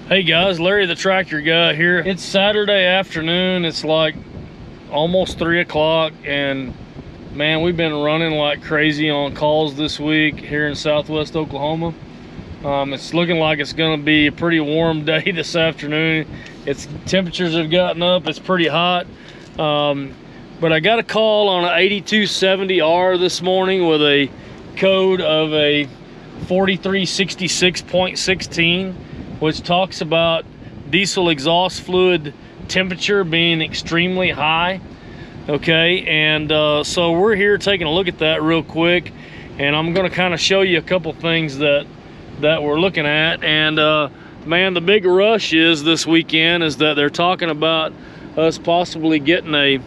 Hey guys, Larry the tractor guy here. It's Saturday afternoon. It's like almost 3 o'clock, and man, we've been running like crazy on calls this week here in Southwest Oklahoma. It's looking like it's going to be a pretty warm day this afternoon. Temperatures have gotten up. It's pretty hot. But I got a call on an 8270R this morning with a code of a 4366.16, which talks about diesel exhaust fluid temperature being extremely high. Okay, and so we're here taking a look at that real quick, and I'm going to kind of show you a couple things that we're looking at. And man, the big rush is this weekend is that they're talking about us possibly getting a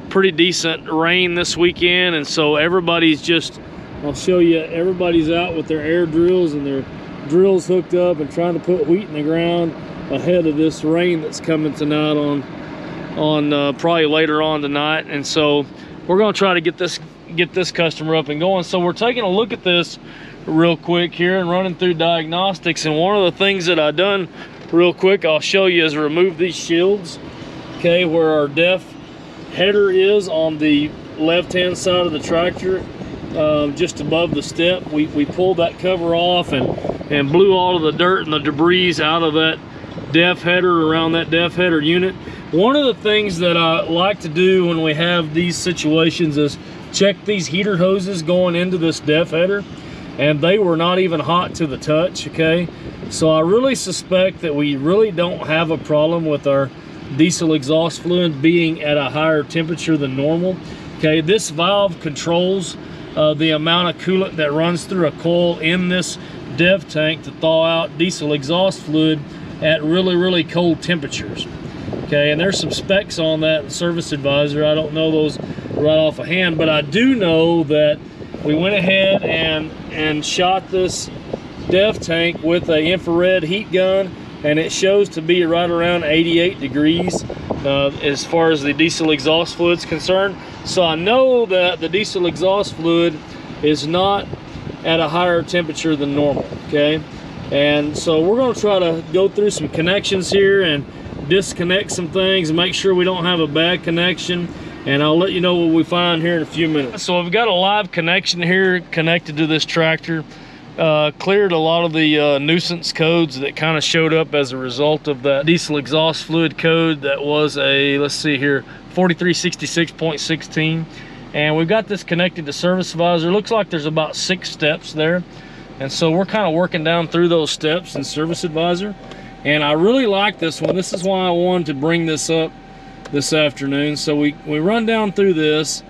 pretty decent rain this weekend, and so everybody's just, I'll show you, everybody's out with their air drills and their drills hooked up and trying to put wheat in the ground ahead of this rain that's coming tonight on probably later on tonight. And so we're going to try to get this customer up and going. So we're taking a look at this real quick here and running through diagnostics, and one of the things that I've done real quick I'll show you is remove these shields, okay, where our DEF header is on the left hand side of the tractor, just above the step. We pulled that cover off and blew all of the dirt and the debris out of that DEF header, around that DEF header unit. One of the things that I like to do when we have these situations is check these heater hoses going into this DEF header, and they were not even hot to the touch, okay? So I really suspect that we really don't have a problem with our diesel exhaust fluid being at a higher temperature than normal, okay? This valve controls the amount of coolant that runs through a coil in this DEF tank to thaw out diesel exhaust fluid at really cold temperatures, okay? And there's some specs on that in Service Advisor. I don't know those right off of hand, but I do know that we went ahead and shot this DEF tank with an infrared heat gun, and it shows to be right around 88 degrees as far as the diesel exhaust fluid is concerned. So I know that the diesel exhaust fluid is not at a higher temperature than normal, okay? And so we're going to try to go through some connections here and disconnect some things and make sure we don't have a bad connection, and I'll let you know what we find here in a few minutes. So I've got a live connection here connected to this tractor. Cleared a lot of the nuisance codes that kind of showed up as a result of that diesel exhaust fluid code that was a, let's see here, 4366.16. And we've got this connected to Service Advisor. Looks like there's about 6 steps there, and so we're kind of working down through those steps in Service Advisor. And I really like this one. This is why I wanted to bring this up this afternoon. So we run down through this,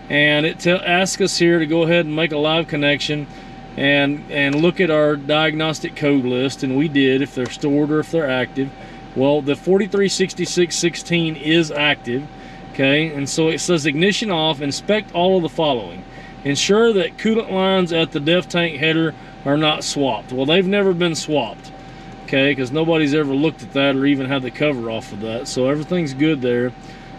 and it asks us here to go ahead and make a live connection and look at our diagnostic code list, and we did, if they're stored or if they're active. Well, the 4366.16 is active, okay? And so it says ignition off, inspect all of the following. Ensure that coolant lines at the DEF tank header are not swapped. Well, they've never been swapped, okay, because nobody's ever looked at that or even had the cover off of that, so everything's good there.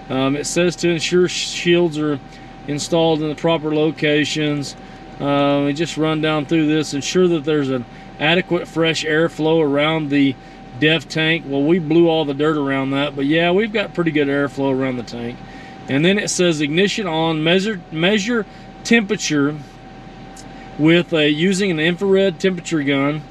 It says to ensure shields are installed in the proper locations. We just run down through this, ensure that there's an adequate fresh airflow around the DEF tank. Well, we blew all the dirt around that, but yeah, we've got pretty good airflow around the tank. And then it says ignition on, measure temperature with using an infrared temperature gun,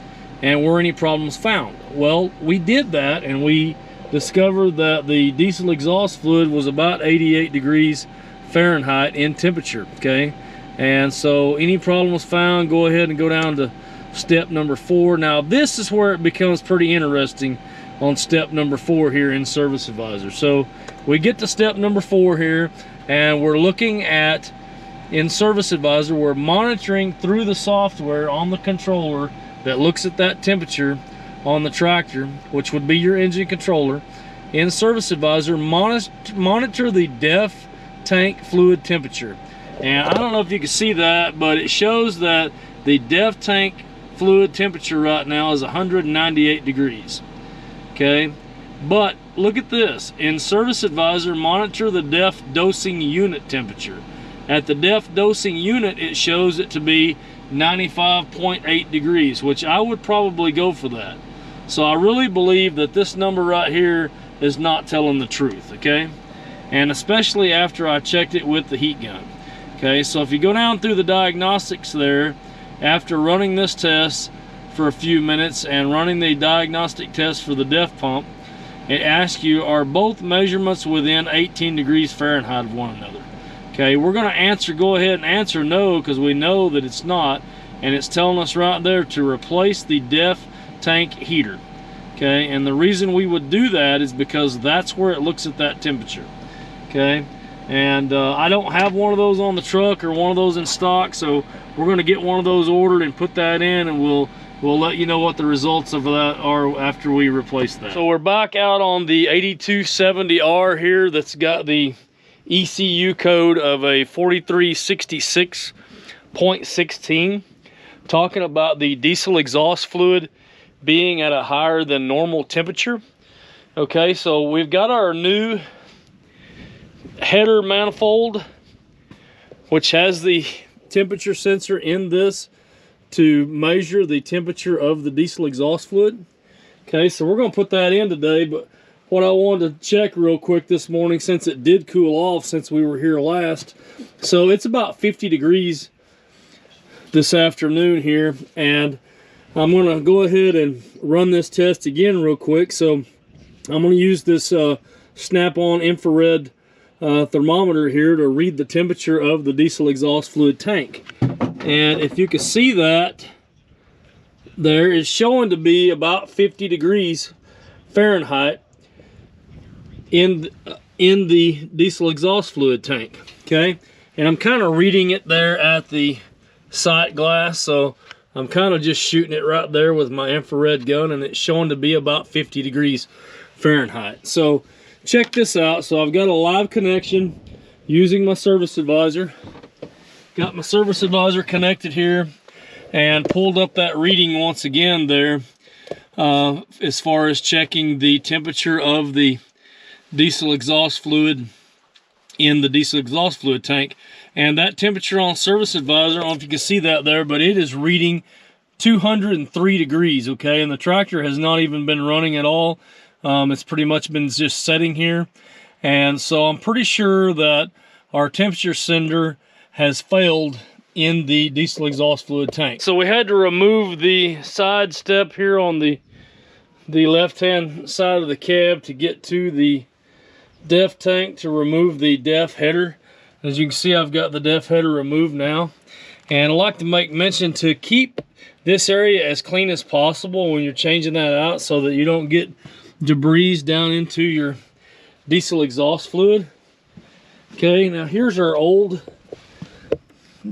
and were any problems found. Well, we did that, and we discovered that the diesel exhaust fluid was about 88 degrees Fahrenheit in temperature, okay? And so any problems found, go ahead and go down to step number 4. Now this is where it becomes pretty interesting on step number 4 here in Service Advisor. So we get to step number 4 here, and we're looking at, in Service Advisor, we're monitoring through the software on the controller that looks at that temperature on the tractor, which would be your engine controller. In Service Advisor, monitor the DEF tank fluid temperature. And I don't know if you can see that, but it shows that the DEF tank fluid temperature right now is 198 degrees, okay? But look at this. In Service Advisor, monitor the DEF dosing unit temperature. At the DEF dosing unit, it shows it to be 95.8 degrees, which I would probably go for that, So I really believe that this number right here is not telling the truth, okay? And especially after I checked it with the heat gun. Okay, so if you go down through the diagnostics there, after running this test for a few minutes and running the diagnostic test for the DEF pump, it asks you, are both measurements within 18 degrees Fahrenheit of one another? Okay, we're gonna go ahead and answer no, because we know that it's not, and it's telling us right there to replace the DEF tank heater. Okay, and the reason we would do that is because that's where it looks at that temperature. Okay, and I don't have one of those on the truck or one of those in stock, so we're going to get one of those ordered and put that in, and we'll let you know what the results of that are after we replace that. So we're back out on the 8270R here that's got the ECU code of a 4366.16, talking about the diesel exhaust fluid being at a higher than normal temperature. Okay, so we've got our new header manifold, which has the temperature sensor in this to measure the temperature of the diesel exhaust fluid. Okay, so we're going to put that in today, but what I wanted to check real quick this morning, since it did cool off since we were here last, so it's about 50 degrees this afternoon here, and I'm going to go ahead and run this test again real quick. So I'm going to use this snap-on infrared thermometer here to read the temperature of the diesel exhaust fluid tank. And if you can see that, there is showing to be about 50 degrees Fahrenheit in the diesel exhaust fluid tank. Okay, and I'm kind of reading it there at the sight glass, so I'm kind of just shooting it right there with my infrared gun, and it's showing to be about 50 degrees Fahrenheit. So check this out. So I've got a live connection using my service advisor. Got my service advisor connected here and pulled up that reading once again there as far as checking the temperature of the diesel exhaust fluid in the diesel exhaust fluid tank. And that temperature on service advisor, I don't know if you can see that there, but it is reading 203 degrees, okay? And the tractor has not even been running at all. It's pretty much been just sitting here. And so I'm pretty sure that our temperature sender has failed in the diesel exhaust fluid tank. So we had to remove the side step here on the left-hand side of the cab to get to the DEF tank to remove the DEF header. As you can see, I've got the DEF header removed now. And I like to make mention to keep this area as clean as possible when you're changing that out, so that you don't get debris down into your diesel exhaust fluid. Okay, now here's our old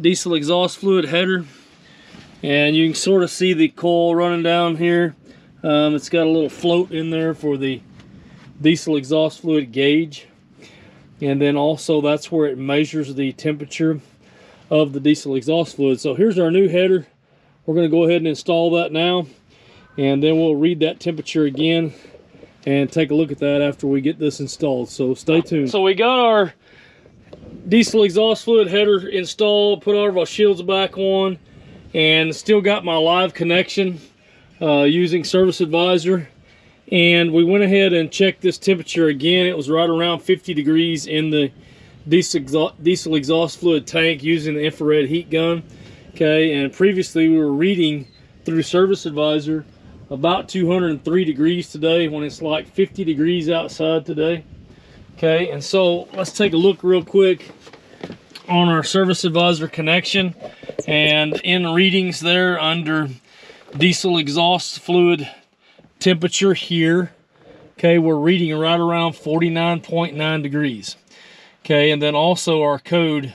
diesel exhaust fluid header, and you can sort of see the coil running down here. It's got a little float in there for the diesel exhaust fluid gauge, and then also that's where it measures the temperature of the diesel exhaust fluid. So here's our new header. We're going to go ahead and install that now, and then we'll read that temperature again and take a look at that after we get this installed. So stay tuned. So we got our diesel exhaust fluid header installed, put all of our shields back on, and still got my live connection using service advisor. And we went ahead and checked this temperature again. It was right around 50 degrees in the diesel exhaust fluid tank using the infrared heat gun. Okay, and previously we were reading through service advisor about 203 degrees today, when it's like 50 degrees outside today. Okay, and so let's take a look real quick on our service advisor connection, and in readings there under diesel exhaust fluid temperature here, okay, we're reading right around 49.9 degrees. Okay, and then also our code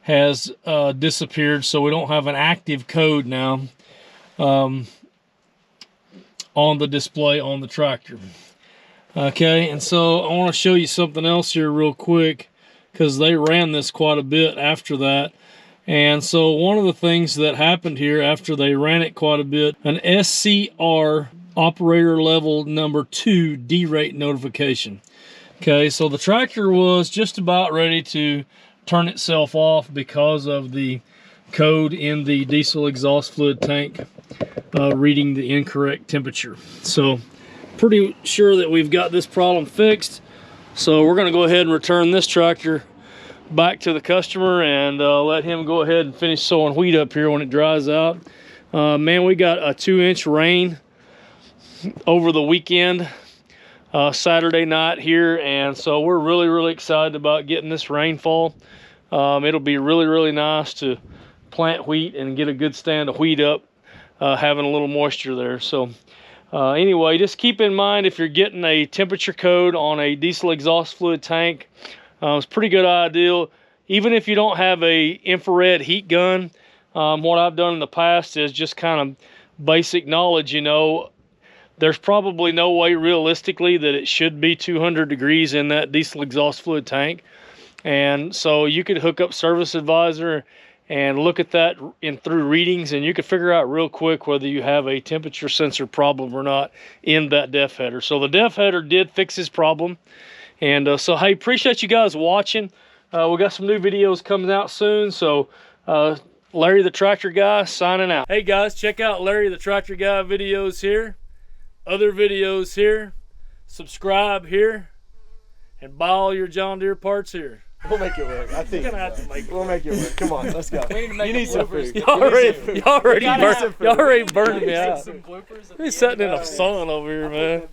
has disappeared, so we don't have an active code now on the display on the tractor. Okay, and so I want to show you something else here real quick, because they ran this quite a bit after that. And so one of the things that happened here after they ran it quite a bit, an SCR operator level number 2 derate notification. Okay, so the tractor was just about ready to turn itself off because of the code in the diesel exhaust fluid tank reading the incorrect temperature. So pretty sure that we've got this problem fixed. So we're going to go ahead and return this tractor back to the customer and let him go ahead and finish sowing wheat up here when it dries out. Man, we got a 2-inch rain over the weekend, Saturday night here, and so we're really excited about getting this rainfall. It'll be really nice to plant wheat and get a good stand of wheat up, having a little moisture there. So anyway, just keep in mind, if you're getting a temperature code on a diesel exhaust fluid tank, it's a pretty good idea. Even if you don't have a infrared heat gun, what I've done in the past is just kind of basic knowledge. You know, there's probably no way realistically that it should be 200 degrees in that diesel exhaust fluid tank. And so you could hook up Service Advisor and look at that through readings, and you could figure out real quick whether you have a temperature sensor problem or not in that DEF header. So the DEF header did fix his problem. And so, hey, appreciate you guys watching. We got some new videos coming out soon. So Larry the Tractor Guy signing out. Hey guys, check out Larry the Tractor Guy videos here, other videos here, subscribe here, and buy all your John Deere parts here. We'll make it work. I think We're gonna have to make it we'll make it work. Come on, let's go. We need to make You need some food. Y'all already burned me out. some bloopers. He's sitting in the sun over here, man.